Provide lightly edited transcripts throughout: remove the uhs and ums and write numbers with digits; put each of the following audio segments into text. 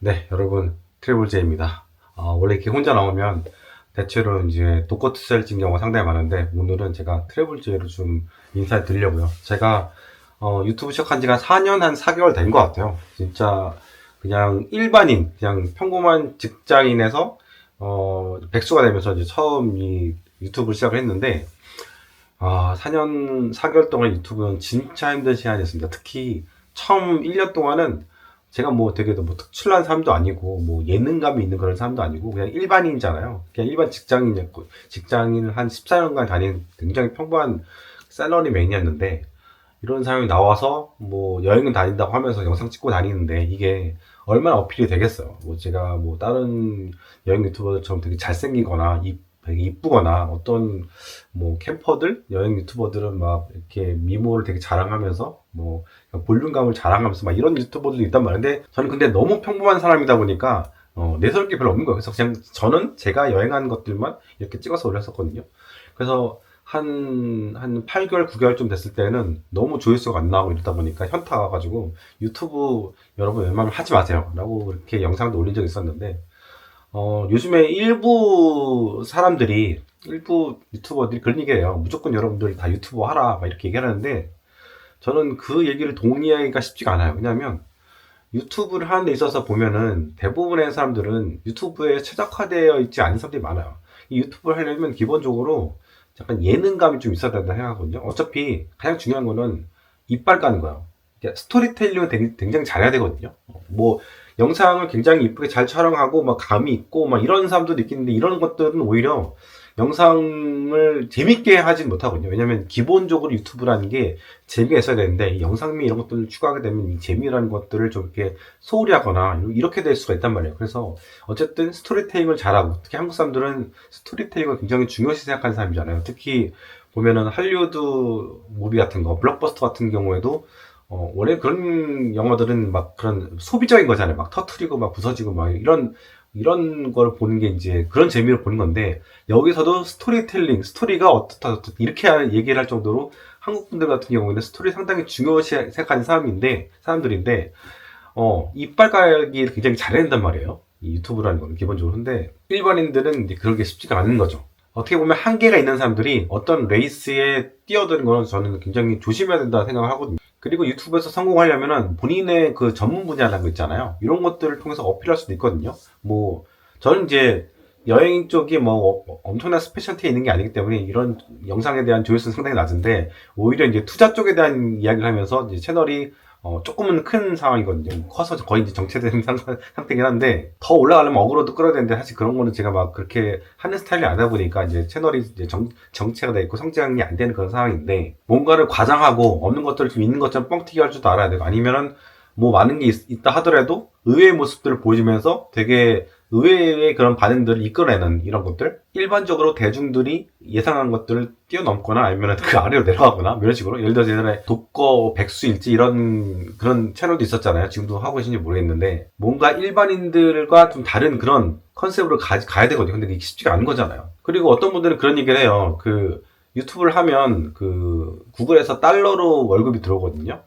네, 여러분, 트래블제입니다. 원래 이렇게 혼자 나오면 대체로 이제 독거트셀 찐 경우가 상당히 많은데, 오늘은 제가 트래블제로 좀 인사를 드리려고요. 제가 유튜브 시작한 지가 4년 한 4개월 된 것 같아요. 진짜 그냥 일반인, 그냥 평범한 직장인에서 백수가 되면서 이제 처음 이 유튜브를 시작을 했는데, 4년 4개월 동안 유튜브는 진짜 힘든 시간이었습니다. 특히 처음 1년 동안은 제가 뭐 되게 뭐 특출난 사람도 아니고 뭐 예능감이 있는 그런 사람도 아니고 그냥 일반인이잖아요. 그냥 일반 직장인이었고 직장인을 한 14년간 다닌 굉장히 평범한 샐러리맨이었는데 이런 사람이 나와서 뭐 여행은 다닌다고 하면서 영상 찍고 다니는데 이게 얼마나 어필이 되겠어요. 뭐 제가 뭐 다른 여행 유튜버들처럼 되게 잘생기거나 되게 이쁘거나 어떤 뭐 캠퍼들 여행 유튜버들은 막 이렇게 미모를 되게 자랑하면서 뭐 볼륨감을 자랑하면서 막 이런 유튜버들도 있단 말인데 저는 근데 너무 평범한 사람이다 보니까 내세울 게 별로 없는 거예요. 그래서 그냥 저는 제가 여행한 것들만 이렇게 찍어서 올렸었거든요. 그래서 한 8개월, 9개월쯤 됐을 때는 너무 조회수가 안 나오고 이러다 보니까 현타 와가지고 유튜브 여러분 웬만하면 하지 마세요. 라고 이렇게 영상도 올린 적이 있었는데, 요즘에 일부 유튜버들이 그런 얘기를 해요. 무조건 여러분들이 다 유튜버 하라. 막 이렇게 얘기하는데, 저는 그 얘기를 동의하기가 쉽지가 않아요. 왜냐면, 유튜브를 하는 데 있어서 보면은 대부분의 사람들은 유튜브에 최적화되어 있지 않은 사람들이 많아요. 이 유튜브를 하려면 기본적으로 약간 예능감이 좀 있어야 된다 생각하거든요. 어차피 가장 중요한 거는 이빨 까는 거예요. 스토리텔링을 굉장히 잘해야 되거든요. 뭐 영상을 굉장히 이쁘게 잘 촬영하고 막 감이 있고 막 이런 사람들도 있겠는데 이런 것들은 오히려 영상을 재밌게 하진 못하거든요. 왜냐면 기본적으로 유튜브라는 게 재미가 있어야 되는데 이 영상미 이런 것들을 추가하게 되면 이 재미라는 것들을 좀 이렇게 소홀히 하거나 이렇게 될 수가 있단 말이에요. 그래서 어쨌든 스토리텔링을 잘하고 특히 한국 사람들은 스토리텔링을 굉장히 중요시 생각하는 사람이잖아요. 특히 보면은 할리우드 무비 같은 거, 블록버스터 같은 경우에도 원래 그런 영화들은 막 그런 소비적인 거잖아요. 막 터트리고 막 부서지고 막 이런 걸 보는 게 이제 그런 재미를 보는 건데 여기서도 스토리텔링, 스토리가 어떻다 이렇게 얘기를 할 정도로 한국 분들 같은 경우에는 스토리 상당히 중요시 생각하는 사람들인데 이빨 깔기를 굉장히 잘해야 된단 말이에요. 이 유튜브라는 거는 기본적으로. 근데 일반인들은 이제 그런 게 쉽지가 않은 거죠. 어떻게 보면 한계가 있는 사람들이 어떤 레이스에 뛰어드는 거는 저는 굉장히 조심해야 된다 생각을 하거든요. 그리고 유튜브에서 성공하려면은 본인의 그 전문 분야라는 거 있잖아요. 이런 것들을 통해서 어필할 수도 있거든요. 뭐, 저는 이제 여행 쪽이 뭐 엄청난 스페셜티에 있는 게 아니기 때문에 이런 영상에 대한 조회수는 상당히 낮은데 오히려 이제 투자 쪽에 대한 이야기를 하면서 이제 채널이 조금은 큰 상황이거든요. 커서 거의 이제 정체된 상태긴 한데, 더 올라가려면 어그로도 끌어야 되는데, 사실 그런 거는 제가 막 그렇게 하는 스타일이 아니다 보니까, 이제 채널이 이제 정체가 돼 있고 성장이 안 되는 그런 상황인데, 뭔가를 과장하고, 없는 것들을 좀 있는 것처럼 뻥튀기 할 줄도 알아야 되고, 아니면은, 뭐 많은 게 있다 하더라도, 의외의 모습들을 보여주면서 되게 의외의 그런 반응들을 이끌어내는 이런 것들 일반적으로 대중들이 예상한 것들을 뛰어넘거나 아니면 그 아래로 내려가거나 이런 식으로 예를 들어서 예전에 독거 백수일지 이런 그런 채널도 있었잖아요. 지금도 하고 계신지 모르겠는데 뭔가 일반인들과 좀 다른 그런 컨셉으로 가야 되거든요. 근데 이게 쉽지가 않은 거잖아요. 그리고 어떤 분들은 그런 얘기를 해요. 그 유튜브를 하면 그 구글에서 달러로 월급이 들어오거든요.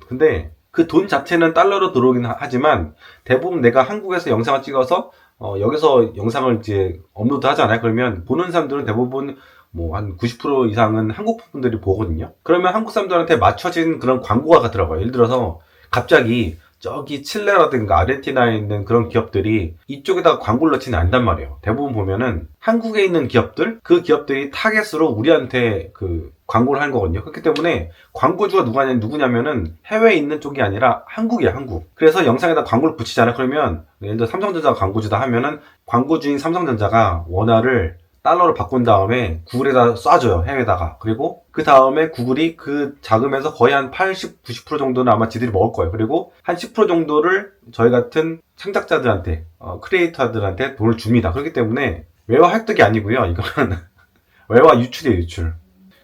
근데 그 돈 자체는 달러로 들어오긴 하지만 대부분 내가 한국에서 영상을 찍어서 여기서 영상을 이제 업로드 하잖아요. 그러면 보는 사람들은 대부분 뭐 한 90% 이상은 한국 분들이 보거든요. 그러면 한국 사람들한테 맞춰진 그런 광고가 들어가요. 예를 들어서 갑자기 저기 칠레라든가 아르헨티나에 있는 그런 기업들이 이쪽에다가 광고를 넣지는 않단 말이에요. 대부분 보면은 한국에 있는 기업들, 그 기업들이 타겟으로 우리한테 그 광고를 하는 거거든요. 그렇기 때문에 광고주가 누구냐면은 해외에 있는 쪽이 아니라 한국이야, 한국. 그래서 영상에다 광고를 붙이잖아요. 그러면 예를 들어 삼성전자가 광고주다 하면은 광고주인 삼성전자가 원화를 달러로 바꾼 다음에 구글에다 쏴줘요. 해외에다가. 그리고 그 다음에 구글이 그 자금에서 거의 한 80, 90% 정도는 아마 지들이 먹을 거예요. 그리고 한 10% 정도를 저희 같은 창작자들한테, 크리에이터들한테 돈을 줍니다. 그렇기 때문에 외화 획득이 아니고요. 이거는 외화 유출이에요, 유출.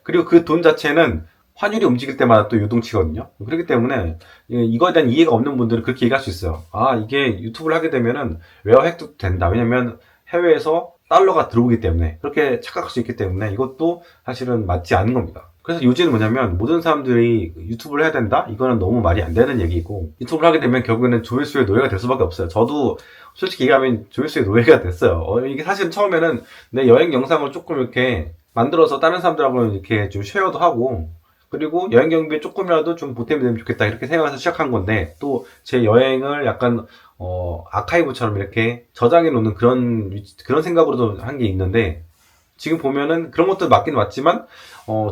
그리고 그 돈 자체는 환율이 움직일 때마다 또 요동치거든요. 그렇기 때문에 이거에 대한 이해가 없는 분들은 그렇게 얘기할 수 있어요. 이게 유튜브를 하게 되면은 외화 획득 된다. 왜냐면 해외에서 달러가 들어오기 때문에 그렇게 착각할 수 있기 때문에 이것도 사실은 맞지 않는 겁니다. 그래서 요지는 뭐냐면 모든 사람들이 유튜브를 해야 된다? 이거는 너무 말이 안 되는 얘기고, 유튜브를 하게 되면 결국에는 조회수의 노예가 될 수밖에 없어요. 저도 솔직히 얘기하면 조회수의 노예가 됐어요. 이게 사실 처음에는 내 여행 영상을 조금 이렇게 만들어서 다른 사람들하고 이렇게 좀 쉐어도 하고, 그리고 여행 경비에 조금이라도 좀 보탬이 되면 좋겠다 이렇게 생각해서 시작한 건데, 또 제 여행을 약간 아카이브처럼 이렇게 저장해 놓는 그런 생각으로도 한 게 있는데, 지금 보면은 그런 것도 맞긴 맞지만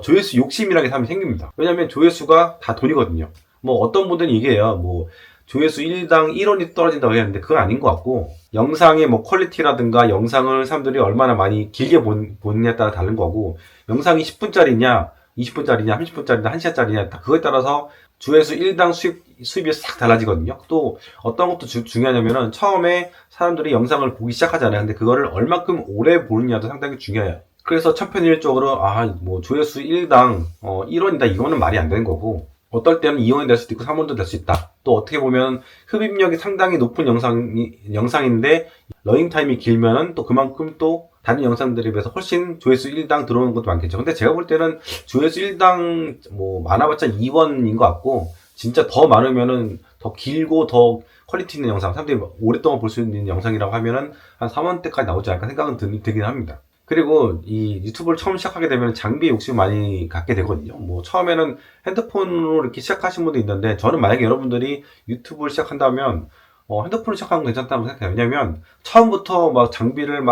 조회수 욕심이라는 게 사람이 생깁니다. 왜냐면 조회수가 다 돈이거든요. 뭐 어떤 분들은 얘기해요. 뭐 조회수 1당 1원이 떨어진다고 했는데 그건 아닌 것 같고, 영상의 뭐 퀄리티라든가 영상을 사람들이 얼마나 많이 길게 보느냐에 따라 다른 거고, 영상이 10분짜리냐 20분짜리냐 30분짜리냐 1시간짜리냐 그거에 따라서 조회수 1당 수입이 싹 달라지거든요. 또 어떤 것도 중요하냐면은 처음에 사람들이 영상을 보기 시작하잖아요. 근데 그거를 얼만큼 오래 보느냐도 상당히 중요해요. 그래서 천편일적으로 뭐 조회수 1당 1원이다 이거는 말이 안 되는 거고, 어떨 때는 2원이 될 수도 있고 3원도 될 수 있다. 또 어떻게 보면 흡입력이 상당히 높은 영상인데 러닝타임이 길면은 또 그만큼 또 다른 영상들에 비해서 훨씬 조회수 1당 들어오는 것도 많겠죠. 근데 제가 볼 때는 조회수 1당 뭐 많아봤자 2원인 것 같고, 진짜 더 많으면은 더 길고 더 퀄리티 있는 영상, 사람들이 오랫동안 볼 수 있는 영상이라고 하면은 한 3원대까지 나오지 않을까 생각은 들긴 합니다. 그리고 이 유튜브를 처음 시작하게 되면 장비에 욕심 많이 갖게 되거든요. 뭐 처음에는 핸드폰으로 이렇게 시작하신 분도 있는데, 저는 만약에 여러분들이 유튜브를 시작한다면 핸드폰으로 시작하는 건 괜찮다고 생각해요. 왜냐면 처음부터 막 장비를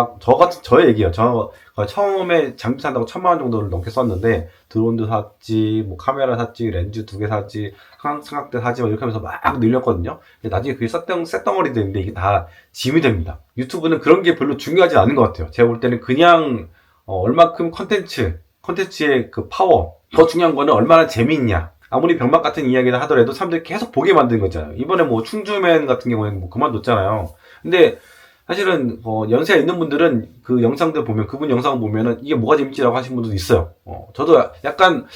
저의 얘기예요. 저 처음에 장비 산다고 1,000만 원 정도를 넘게 썼는데, 드론도 샀지, 뭐 카메라 샀지, 렌즈 2개 샀지, 삼각대 사지, 막 이렇게 하면서 막 늘렸거든요. 근데 나중에 그게 쇳덩어리 되는데 이게 다 짐이 됩니다. 유튜브는 그런 게 별로 중요하지 않은 것 같아요. 제가 볼 때는 그냥 얼마큼 컨텐츠의 그 파워, 더 중요한 거는 얼마나 재미있냐. 아무리 병맛 같은 이야기를 하더라도 사람들이 계속 보게 만든 거잖아요. 이번에 뭐 충주맨 같은 경우에는 뭐 그만뒀잖아요. 근데 사실은 연세가 있는 분들은 그 영상들 보면, 그분 영상 보면은 이게 뭐가 재밌지라고 하신 분들도 있어요. 저도 약간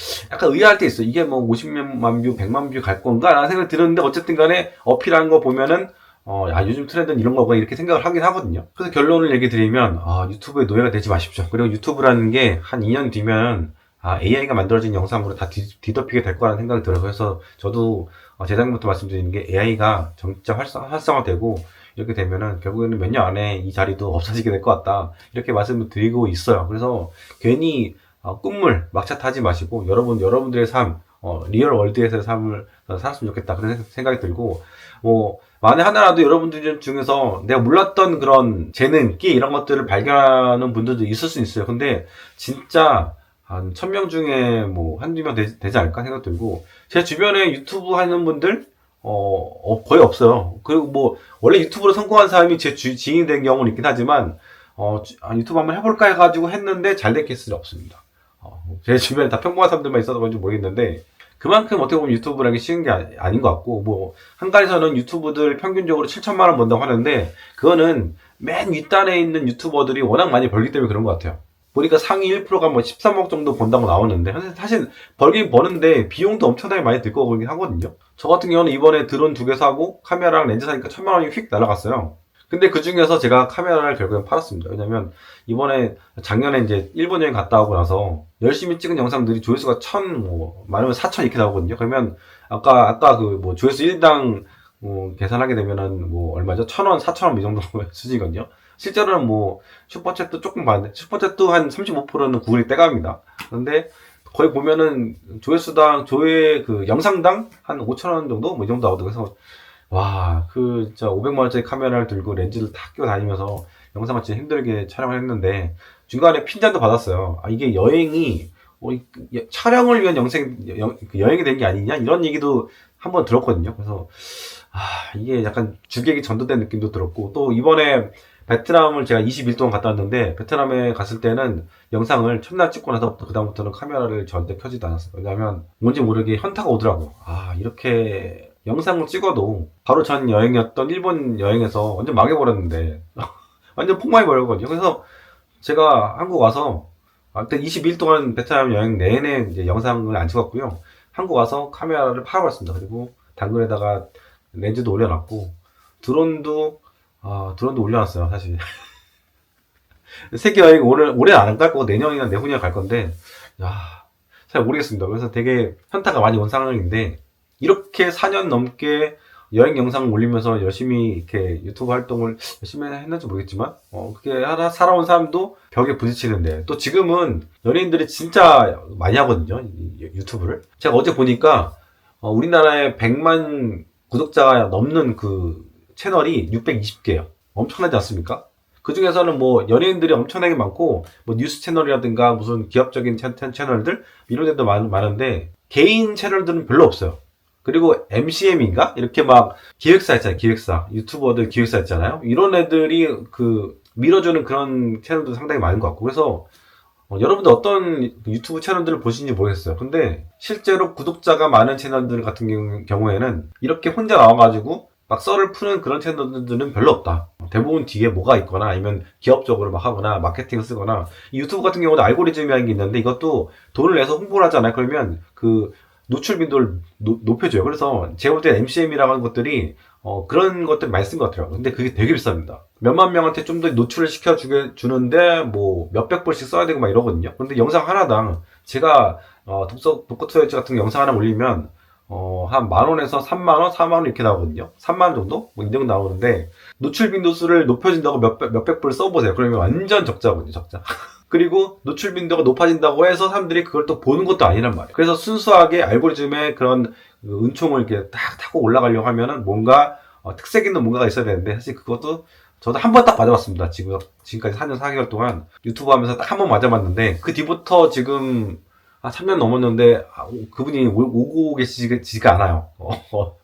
의아할 때 있어요. 이게 뭐 50만 뷰, 100만 뷰 갈 건가? 라는 생각이 드는데, 어쨌든 간에 어필하는 거 보면은 요즘 트렌드는 이런 거구나 이렇게 생각을 하긴 하거든요. 그래서 결론을 얘기 드리면, 유튜브의 노예가 되지 마십시오. 그리고 유튜브라는 게 한 2년 뒤면 AI가 만들어진 영상으로 다 뒤덮이게 될 거라는 생각이 들어요. 그래서 저도 재작년부터 말씀드리는 게, AI가 진짜 활성화되고 이렇게 되면은 결국에는 몇 년 안에 이 자리도 없어지게 될 것 같다, 이렇게 말씀을 드리고 있어요. 그래서 괜히 꿈물 막차 타지 마시고 여러분들의 삶, 리얼 월드에서의 삶을 살았으면 좋겠다, 그런 생각이 들고, 뭐 만에 하나라도 여러분들 중에서 내가 몰랐던 그런 재능, 끼 이런 것들을 발견하는 분들도 있을 수 있어요. 근데 진짜 한 1,000명 중에 뭐 한두 명 되지 않을까 생각 들고, 제 주변에 유튜브 하는 분들 거의 없어요. 그리고 뭐 원래 유튜브로 성공한 사람이 제 지인이 된 경우는 있긴 하지만 유튜브 한번 해볼까 해가지고 했는데 잘 된 케이스는 없습니다. 제 주변에 다 평범한 사람들만 있어서 그런지 모르겠는데, 그만큼 어떻게 보면 유튜브라는 게 쉬운 게 아닌 것 같고, 뭐 한가에서는 유튜브들 평균적으로 7천만 원 번다고 하는데, 그거는 맨 윗단에 있는 유튜버들이 워낙 많이 벌기 때문에 그런 것 같아요. 보니까 상위 1%가 뭐 13억 정도 번다고 나오는데, 사실 벌긴 버는데 비용도 엄청나게 많이 들 거긴 하거든요. 저 같은 경우는 이번에 드론 2개 사고 카메라랑 렌즈 사니까 1,000만 원이 휙 날아갔어요. 근데 그 중에서 제가 카메라를 결국엔 팔았습니다. 왜냐면 이번에 작년에 이제 일본 여행 갔다 오고 나서 열심히 찍은 영상들이 조회수가 1,000, 뭐 많으면 4,000 이렇게 나오거든요. 그러면 아까 그 뭐 조회수 1당 계산하게 되면은 뭐 얼마죠? 1,000원, 4,000원 이 정도 수준이거든요. 실제로는 뭐 슈퍼챗도 조금 받는데, 슈퍼챗도 한 35%는 구글이 떼갑니다. 그런데 거의 보면은 조회수당, 그 영상당 한 5,000원 정도? 뭐 이 정도 나오더라고요. 그래서 와, 진짜 500만 원짜리 카메라를 들고 렌즈를 다 끼고 다니면서 영상을 진짜 힘들게 촬영을 했는데, 중간에 핀잔도 받았어요. 이게 여행이 촬영을 위한 여행이 된 게 아니냐? 이런 얘기도 한번 들었거든요. 그래서 이게 약간 주객이 전도된 느낌도 들었고, 또 이번에 베트남을 제가 20일 동안 갔다 왔는데, 베트남에 갔을 때는 영상을 첫날 찍고 나서부터 그다음부터는 카메라를 절대 켜지도 않았어요. 왜냐하면 뭔지 모르게 현타가 오더라고요. 이렇게 영상을 찍어도 바로 전 여행이었던 일본 여행에서 완전 망해버렸는데 완전 폭망해버렸거든요. 그래서 제가 한국 와서 일단 20일 동안 베트남 여행 내내 이제 영상을 안 찍었고요. 한국 와서 카메라를 팔아버렸습니다. 그리고 당근에다가 렌즈도 올려놨고, 드론도 올려놨어요, 사실. 세계 여행 올해 안 갈 거고 내년이나 내후년에 갈 건데, 잘 모르겠습니다. 그래서 되게 현타가 많이 온 상황인데, 이렇게 4년 넘게 여행 영상을 올리면서 열심히 이렇게 유튜브 활동을 열심히 했는지 모르겠지만, 그게 하나 살아온 사람도 벽에 부딪히는데, 또 지금은 연예인들이 진짜 많이 하거든요, 이 유튜브를. 제가 어제 보니까, 우리나라에 100만 구독자가 넘는 그 채널이 620개예요. 엄청나지 않습니까? 그 중에서는 뭐 연예인들이 엄청나게 많고, 뭐 뉴스 채널이라든가 무슨 기업적인 채널들 이런 데도 많은데, 개인 채널들은 별로 없어요. 그리고 MCM인가? 이렇게 막 기획사 있잖아요, 기획사. 유튜버들 기획사 있잖아요. 이런 애들이 그 밀어주는 그런 채널도 상당히 많은 것 같고. 그래서 여러분들 어떤 유튜브 채널들을 보시는지 모르겠어요. 근데 실제로 구독자가 많은 채널들 같은 경우에는 이렇게 혼자 나와가지고 막 썰을 푸는 그런 채널들은 별로 없다. 대부분 뒤에 뭐가 있거나 아니면 기업적으로 막 하거나 마케팅을 쓰거나, 이 유튜브 같은 경우도 알고리즘이라는 게 있는데, 이것도 돈을 내서 홍보를 하잖아요. 그러면 그 노출 빈도를 높여줘요. 그래서 제가 볼 때 MCM이라고 하는 것들이 그런 것들 많이 쓴 것 같더라고요. 근데 그게 되게 비쌉니다. 몇만 명한테 좀 더 노출을 시켜주는데 뭐 몇백 불씩 써야 되고 막 이러거든요. 근데 영상 하나당 제가 독서토이치 같은 영상 하나 올리면 한 10,000원에서 30,000원, 40,000원 이렇게 나오거든요. 30,000원 정도? 뭐 이 정도 나오는데, 노출 빈도수를 높여준다고 몇백 불 써보세요. 그러면 완전 적자거든요, 적자. 그리고 노출 빈도가 높아진다고 해서 사람들이 그걸 또 보는 것도 아니란 말이에요. 그래서 순수하게 알고리즘의 그런 은총을 이렇게 딱 타고 올라가려고 하면은 뭔가 특색 있는 뭔가가 있어야 되는데, 사실 그것도 저도 한 번 딱 맞아봤습니다. 지금까지 4년 4개월 동안 유튜브 하면서 딱 한 번 맞아봤는데, 그 뒤부터 지금 3년 넘었는데 그분이 오고 계시지가 않아요.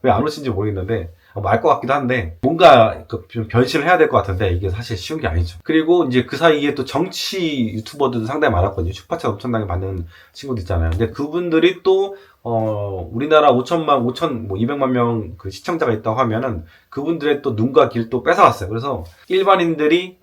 왜 안 오신지 모르겠는데, 뭐 알 것 같기도 한데, 뭔가 좀 변신을 해야 될 것 같은데, 이게 사실 쉬운 게 아니죠. 그리고 이제 그 사이에 또 정치 유튜버들도 상당히 많았거든요. 슈퍼챗 엄청나게 받는 친구들 있잖아요. 근데 그분들이 또 우리나라 200만 명 그 시청자가 있다고 하면은, 그분들의 또 눈과 길도 뺏어갔어요. 그래서 일반인들이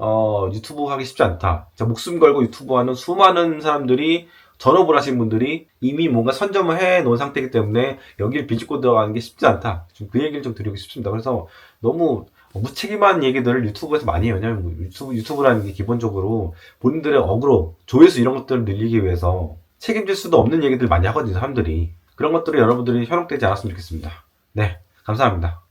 유튜브 하기 쉽지 않다. 목숨 걸고 유튜브 하는 수많은 사람들이, 전업을 하신 분들이 이미 뭔가 선점을 해 놓은 상태이기 때문에 여기를 비집고 들어가는 게 쉽지 않다. 좀 그 얘기를 좀 드리고 싶습니다. 그래서 너무 무책임한 얘기들을 유튜브에서 많이 해요. 왜냐면 유튜브라는 게 기본적으로 본인들의 어그로, 조회수 이런 것들을 늘리기 위해서 책임질 수도 없는 얘기들 많이 하거든요, 사람들이. 그런 것들이 여러분들이 현혹되지 않았으면 좋겠습니다. 네, 감사합니다.